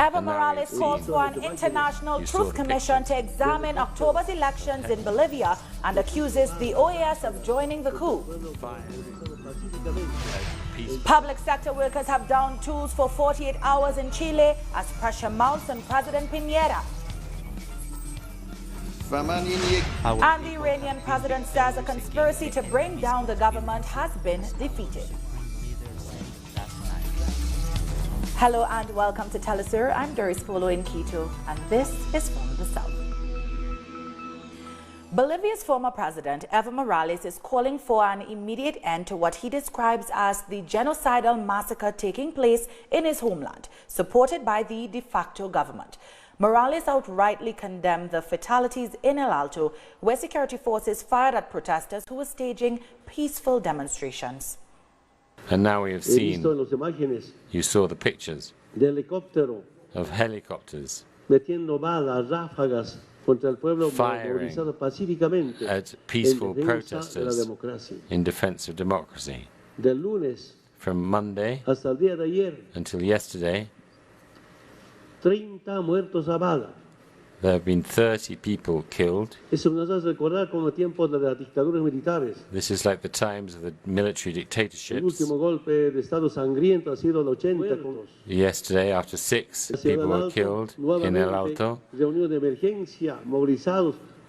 Evo Morales calls for an international truth commission to examine October's elections in Bolivia and accuses the OAS of joining the coup. Public sector workers have downed tools for 48 hours in Chile as pressure mounts on President Piñera. And the Iranian president says a conspiracy to bring down the government has been defeated. Hello and welcome to Telesur. I'm Doris Polo in Quito, and this is From the South. Bolivia's former president, Evo Morales, is calling for an immediate end to what he describes as the genocidal massacre taking place in his homeland, supported by the de facto government. Morales outrightly condemned the fatalities in El Alto, where security forces fired at protesters who were staging peaceful demonstrations. And now we have seen, you saw the pictures of helicopters firing at peaceful protesters in defense of democracy. From Monday until yesterday, there have been 30 people killed. This is like the times of the military dictatorships. Yesterday, after 6 people were killed in El Alto.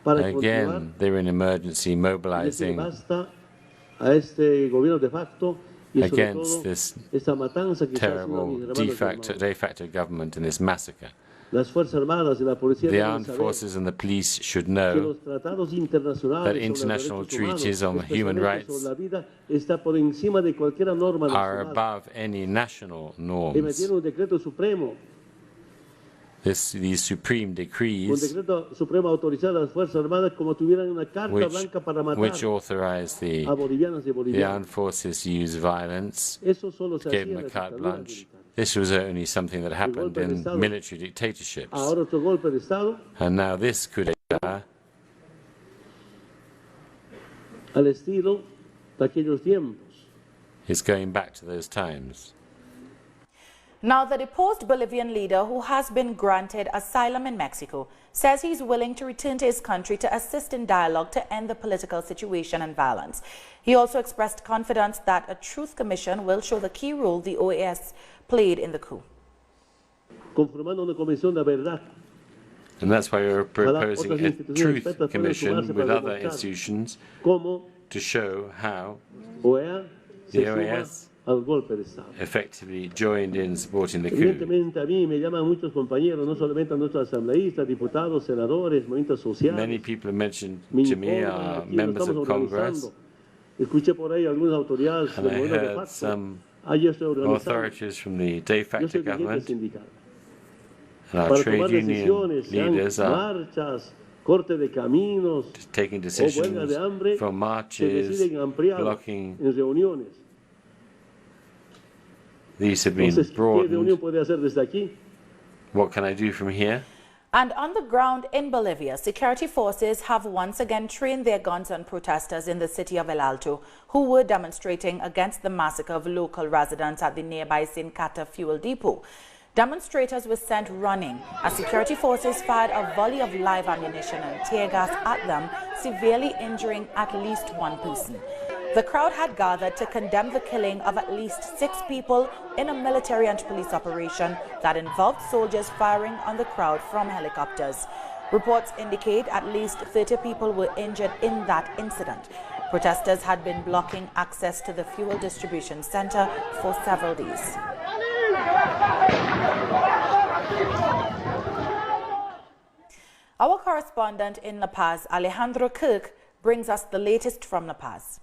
Again, they were in emergency mobilizing against this terrible de facto government and this massacre. The armed forces and the police should know that international treaties on human rights are above any national norms. These supreme decrees which authorize the armed forces to use violence, gave them a carte blanche. This was only something that happened in military dictatorships. And now this coup d'etat is going back to those times. Now, the deposed Bolivian leader, who has been granted asylum in Mexico, says he's willing to return to his country to assist in dialogue to end the political situation and violence. He also expressed confidence that a truth commission will show the key role the OAS played in the coup. And that's why we're proposing a truth commission with other institutions to show how the OAS effectively joined in supporting the coup. Many people have mentioned to me are members of Congress, and I heard some authorities from the de facto government, and our trade union leaders are taking decisions for marches, blocking. These have been broadened. What can I do from here? And on the ground in Bolivia, security forces have once again trained their guns on protesters in the city of El Alto who were demonstrating against the massacre of local residents at the nearby Sincata fuel depot. Demonstrators were sent running as security forces fired a volley of live ammunition and tear gas at them, severely injuring at least one person. The crowd had gathered to condemn the killing of at least 6 people in a military and police operation that involved soldiers firing on the crowd from helicopters. Reports indicate at least 30 people were injured in that incident. Protesters had been blocking access to the fuel distribution center for several days. Our correspondent in La Paz, Alejandro Kirk, brings us the latest from La Paz.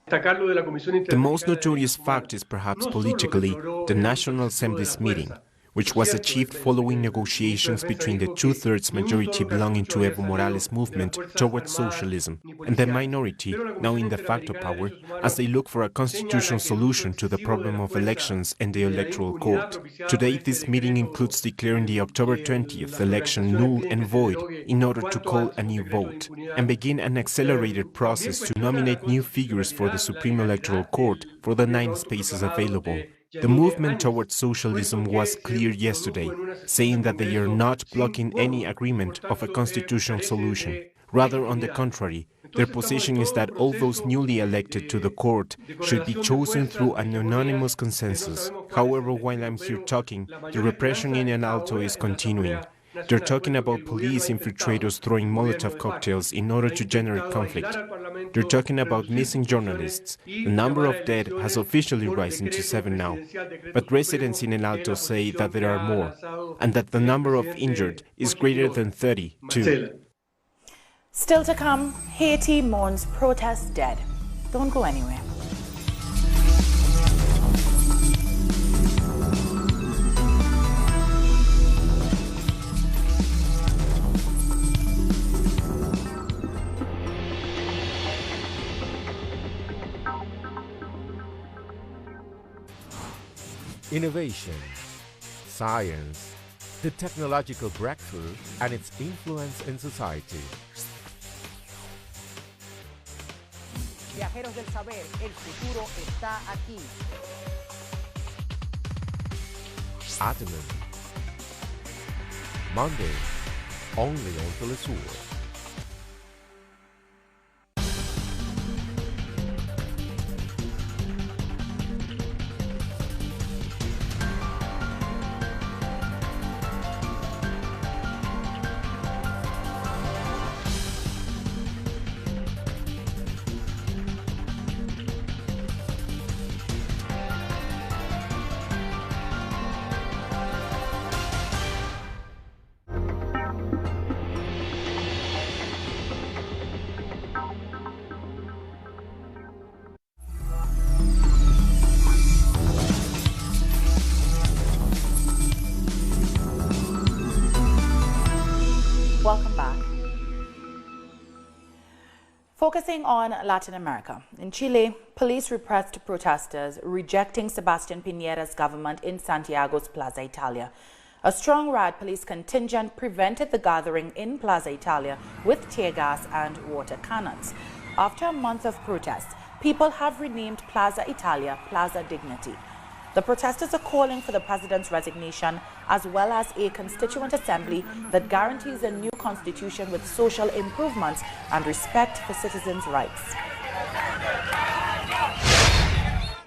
The most notorious fact is perhaps politically the National Assembly's meeting, which was achieved following negotiations between the two-thirds majority belonging to Evo Morales' movement towards socialism and the minority, now in de facto power, as they look for a constitutional solution to the problem of elections and the electoral court. Today, this meeting includes declaring the October 20th election null and void in order to call a new vote and begin an accelerated process to nominate new figures for the Supreme Electoral Court for the 9 spaces available. The movement towards socialism was clear yesterday, saying that they are not blocking any agreement of a constitutional solution. Rather, on the contrary, their position is that all those newly elected to the court should be chosen through an anonymous consensus. However, while I'm here talking, the repression in El Alto is continuing. They're talking about police infiltrators throwing Molotov cocktails in order to generate conflict. They're talking about missing journalists. The number of dead has officially risen to 7 now. But residents in El Alto say that there are more, and that the number of injured is greater than 30, too. Still to come, Haiti mourns protests dead. Don't go anywhere. Innovation, science, the technological breakthrough, and its influence in society. Viajeros del saber, el futuro está aquí. Atomen. Monday, only on Telesur. Welcome back. Focusing on Latin America. In Chile, police repressed protesters rejecting Sebastián Piñera's government in Santiago's Plaza Italia. A strong riot police contingent prevented the gathering in Plaza Italia with tear gas and water cannons. After a month of protests, people have renamed Plaza Italia Plaza Dignity. The protesters are calling for the president's resignation as well as a constituent assembly that guarantees a new constitution with social improvements and respect for citizens' rights.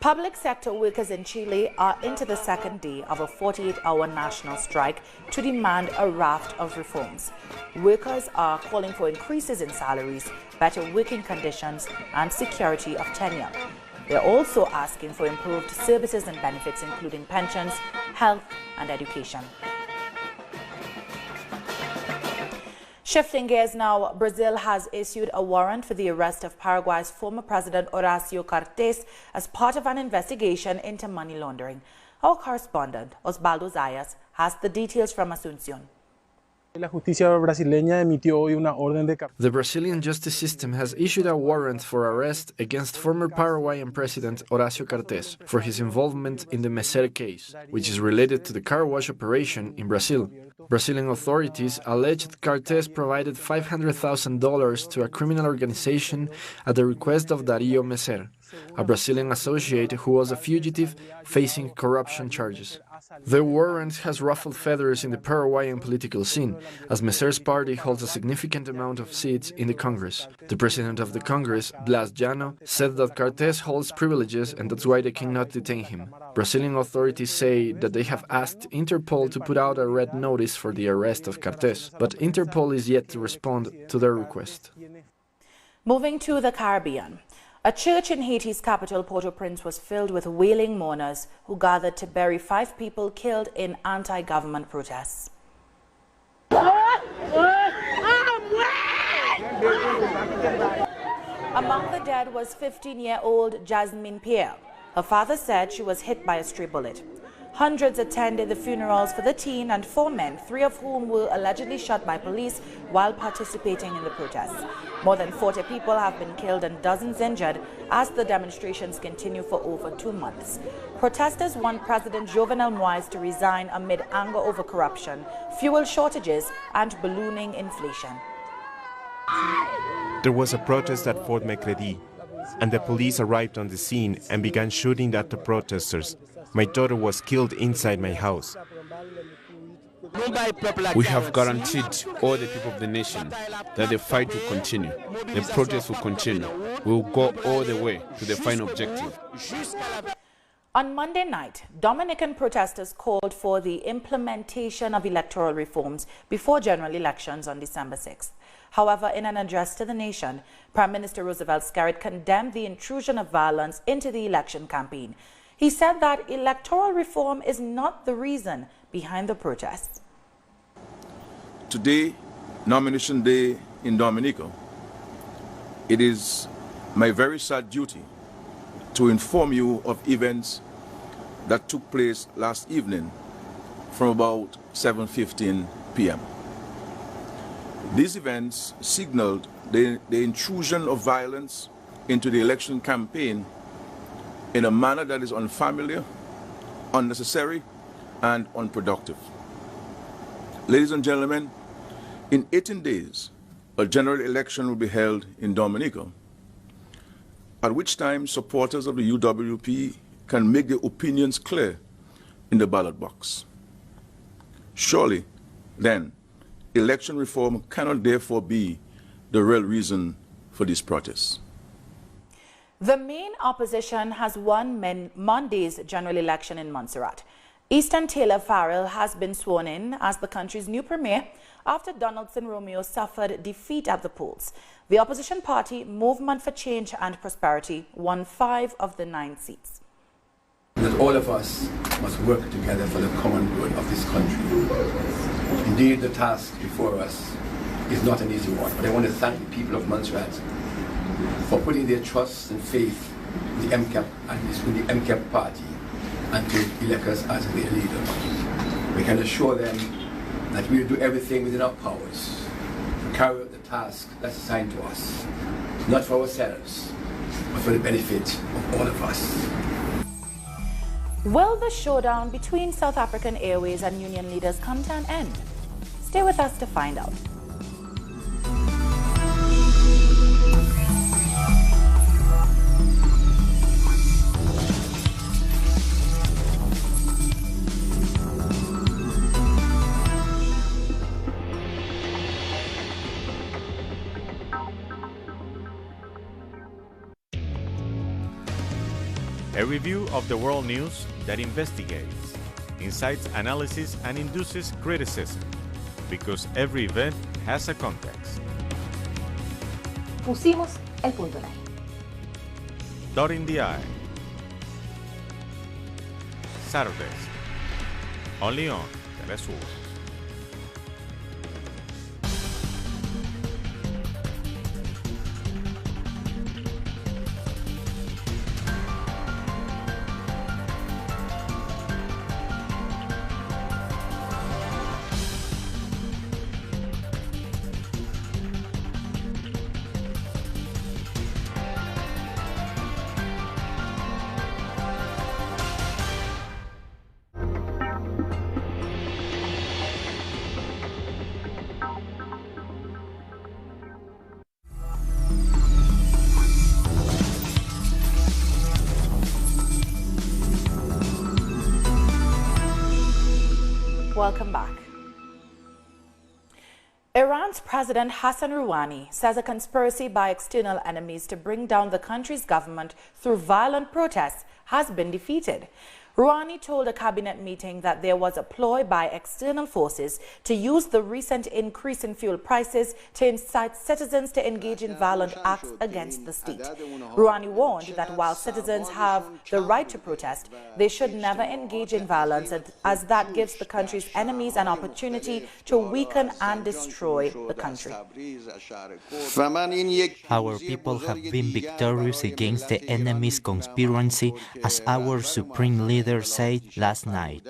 Public sector workers in Chile are into the second day of a 48-hour national strike to demand a raft of reforms. Workers are calling for increases in salaries, better working conditions, and security of tenure. They're also asking for improved services and benefits, including pensions, health, and education. Shifting gears now, Brazil has issued a warrant for the arrest of Paraguay's former president Horacio Cartes as part of an investigation into money laundering. Our correspondent, Osvaldo Zayas, has the details from Asunción. The Brazilian justice system has issued a warrant for arrest against former Paraguayan president Horacio Cartes for his involvement in the Meser case, which is related to the car wash operation in Brazil. Brazilian authorities alleged Cartes provided $500,000 to a criminal organization at the request of Dario Meser, a Brazilian associate who was a fugitive facing corruption charges. The warrant has ruffled feathers in the Paraguayan political scene, as Meser's party holds a significant amount of seats in the Congress. The president of the Congress, Blas Llano, said that Cartes holds privileges and that's why they cannot detain him. Brazilian authorities say that they have asked Interpol to put out a red notice for the arrest of Cartes, but Interpol is yet to respond to their request. Moving to the Caribbean. A church in Haiti's capital, Port-au-Prince, was filled with wailing mourners who gathered to bury 5 people killed in anti-government protests. Among the dead was 15-year-old Jasmine Pierre. Her father said she was hit by a stray bullet. Hundreds attended the funerals for the teen and 4 men, 3 of whom were allegedly shot by police while participating in the protests. More than 40 people have been killed and dozens injured as the demonstrations continue for over 2 months. Protesters want President Jovenel Moïse to resign amid anger over corruption, fuel shortages, and ballooning inflation. There was a protest at Fort Mercredi, and the police arrived on the scene and began shooting at the protesters. My daughter was killed inside my house. We have guaranteed all the people of the nation that the fight will continue, the protest will continue. We will go all the way to the final objective. On Monday night, Dominican protesters called for the implementation of electoral reforms before general elections on December 6th. However, in an address to the nation, Prime Minister Roosevelt Skerrit condemned the intrusion of violence into the election campaign. He said that electoral reform is not the reason behind the protests. Today, nomination day in Dominica, it is my very sad duty to inform you of events that took place last evening from about 7:15 p.m. These events signaled the intrusion of violence into the election campaign in a manner that is unfamiliar, unnecessary, and unproductive. Ladies and gentlemen, in 18 days, a general election will be held in Dominica, at which time supporters of the UWP can make their opinions clear in the ballot box. Surely, then, election reform cannot therefore be the real reason for these protests. The main opposition has won Monday's general election in Montserrat. Easton Taylor Farrell has been sworn in as the country's new premier after Donaldson Romeo suffered defeat at the polls. The opposition party, Movement for Change and Prosperity, won 5 of the 9 seats. That all of us must work together for the common good of this country. Indeed, the task before us is not an easy one, but I want to thank the people of Montserrat for putting their trust and faith in the MCAP and in the MCAP party and to elect us as their leader. We can assure them that we will do everything within our powers to carry out the task that's assigned to us, not for ourselves, but for the benefit of all of us. Will the showdown between South African Airways and union leaders come to an end? Stay with us to find out. A review of the world news that investigates, incites analysis and induces criticism, because every event has a context. Pusimos el punto en la I. Dot in the I. Saturdays, only on Telesur. Welcome back. Iran's President Hassan Rouhani says a conspiracy by external enemies to bring down the country's government through violent protests has been defeated. Rouhani told a cabinet meeting that there was a ploy by external forces to use the recent increase in fuel prices to incite citizens to engage in violent acts against the state. Rouhani warned that while citizens have the right to protest, they should never engage in violence, as that gives the country's enemies an opportunity to weaken and destroy the country. Our people have been victorious against the enemy's conspiracy, as our supreme leader said last night.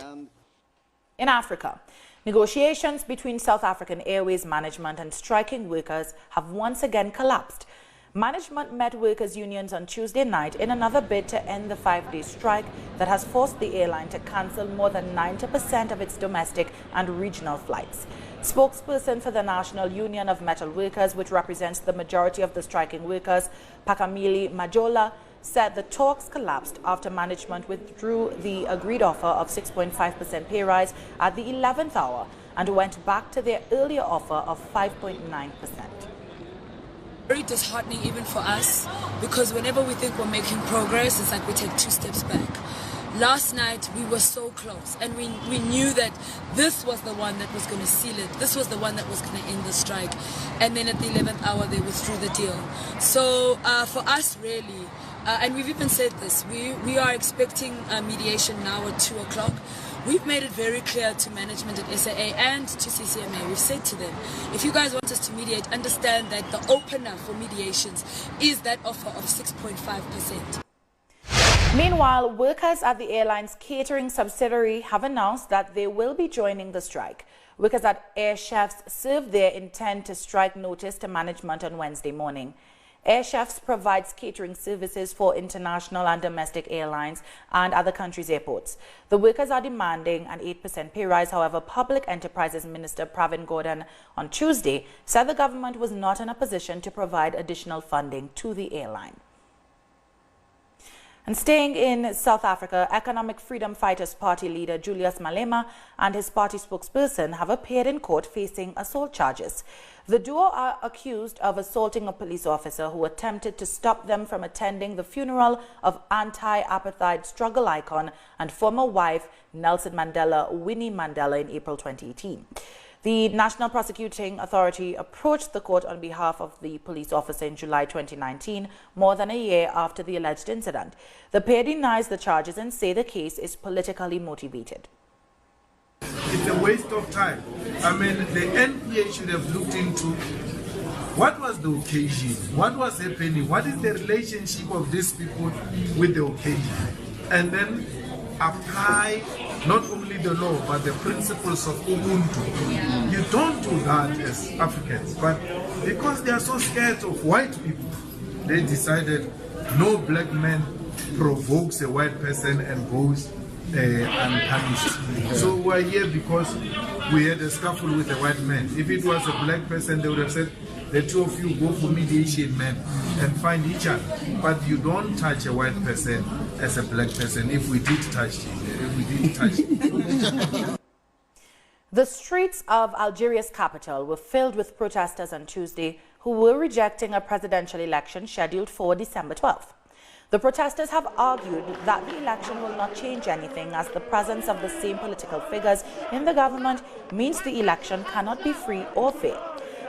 In Africa, negotiations between South African Airways management and striking workers have once again collapsed. Management met workers' unions on Tuesday night in another bid to end the 5-day strike that has forced the airline to cancel more than 90% of its domestic and regional flights. Spokesperson for the National Union of Metal Workers, which represents the majority of the striking workers, Pakamili Majola, said the talks collapsed after management withdrew the agreed offer of 6.5% pay rise at the 11th hour and went back to their earlier offer of 5.9%. Very disheartening even for us, because whenever we think we're making progress, it's like we take 2 steps back. Last night we were so close, and we knew that this was the one that was going to seal it. This was the one that was going to end the strike. And then at the 11th hour they withdrew the deal. So for us really, and we've even said this, we are expecting mediation now at 2 o'clock. We've made it very clear to management at SAA and to CCMA. We've said to them, if you guys want us to mediate, understand that the opener for mediations is that offer of 6.5%. Meanwhile, workers at the airline's catering subsidiary have announced that they will be joining the strike. Workers at Air Chefs served their intent to strike notice to management on Wednesday morning. Air Chefs provides catering services for international and domestic airlines and other countries' airports. The workers are demanding an 8% pay rise. However, Public Enterprises Minister Pravin Gordhan on Tuesday said the government was not in a position to provide additional funding to the airline. And staying in South Africa, Economic Freedom Fighters Party leader Julius Malema and his party spokesperson have appeared in court facing assault charges. The duo are accused of assaulting a police officer who attempted to stop them from attending the funeral of anti-apartheid struggle icon and former wife Nelson Mandela, Winnie Mandela, in April 2018. The National Prosecuting Authority approached the court on behalf of the police officer in July 2019, more than a year after the alleged incident. The pair denies the charges and say the case is politically motivated. It's a waste of time. I mean, the NPA should have looked into what was the occasion, what was happening, what is the relationship of these people with the occasion, and then apply not only the law but the principles of Ubuntu. You don't do that as Africans, but because they are so scared of white people, they decided no black man provokes a white person and goes unpunished. So we're here because we had a scuffle with a white man. If it was a black person, they would have said, the two of you go for mediation, man, and find each other. But you don't touch a white person as a black person. If we did touch it. The streets of Algeria's capital were filled with protesters on Tuesday who were rejecting a presidential election scheduled for December 12th. The protesters have argued that the election will not change anything, as the presence of the same political figures in the government means the election cannot be free or fair.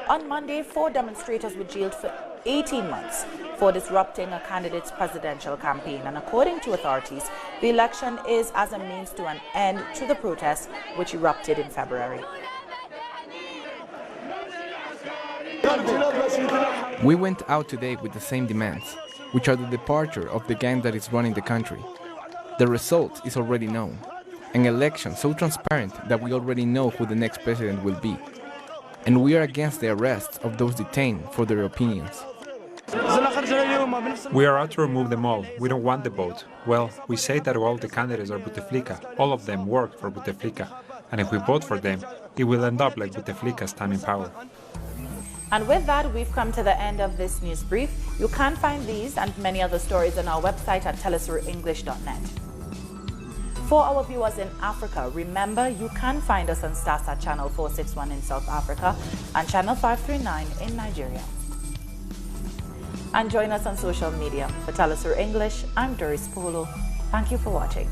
On Monday, 4 demonstrators were jailed for 18 months for disrupting a candidate's presidential campaign. And according to authorities, the election is as a means to an end to the protests which erupted in February. We went out today with the same demands, which are the departure of the gang that is running the country. The result is already known. An election so transparent that we already know who the next president will be. And we are against the arrests of those detained for their opinions. We are out to remove them all. We don't want the vote. Well, we say that all the candidates are Bouteflika. All of them work for Bouteflika. And if we vote for them, it will end up like Bouteflika's time in power. And with that, we've come to the end of this news brief. You can find these and many other stories on our website at telesurenglish.net. For our viewers in Africa, remember you can find us on Starsa Channel 461 in South Africa and Channel 539 in Nigeria. And join us on social media. For Telesur English, I'm Doris Polo. Thank you for watching.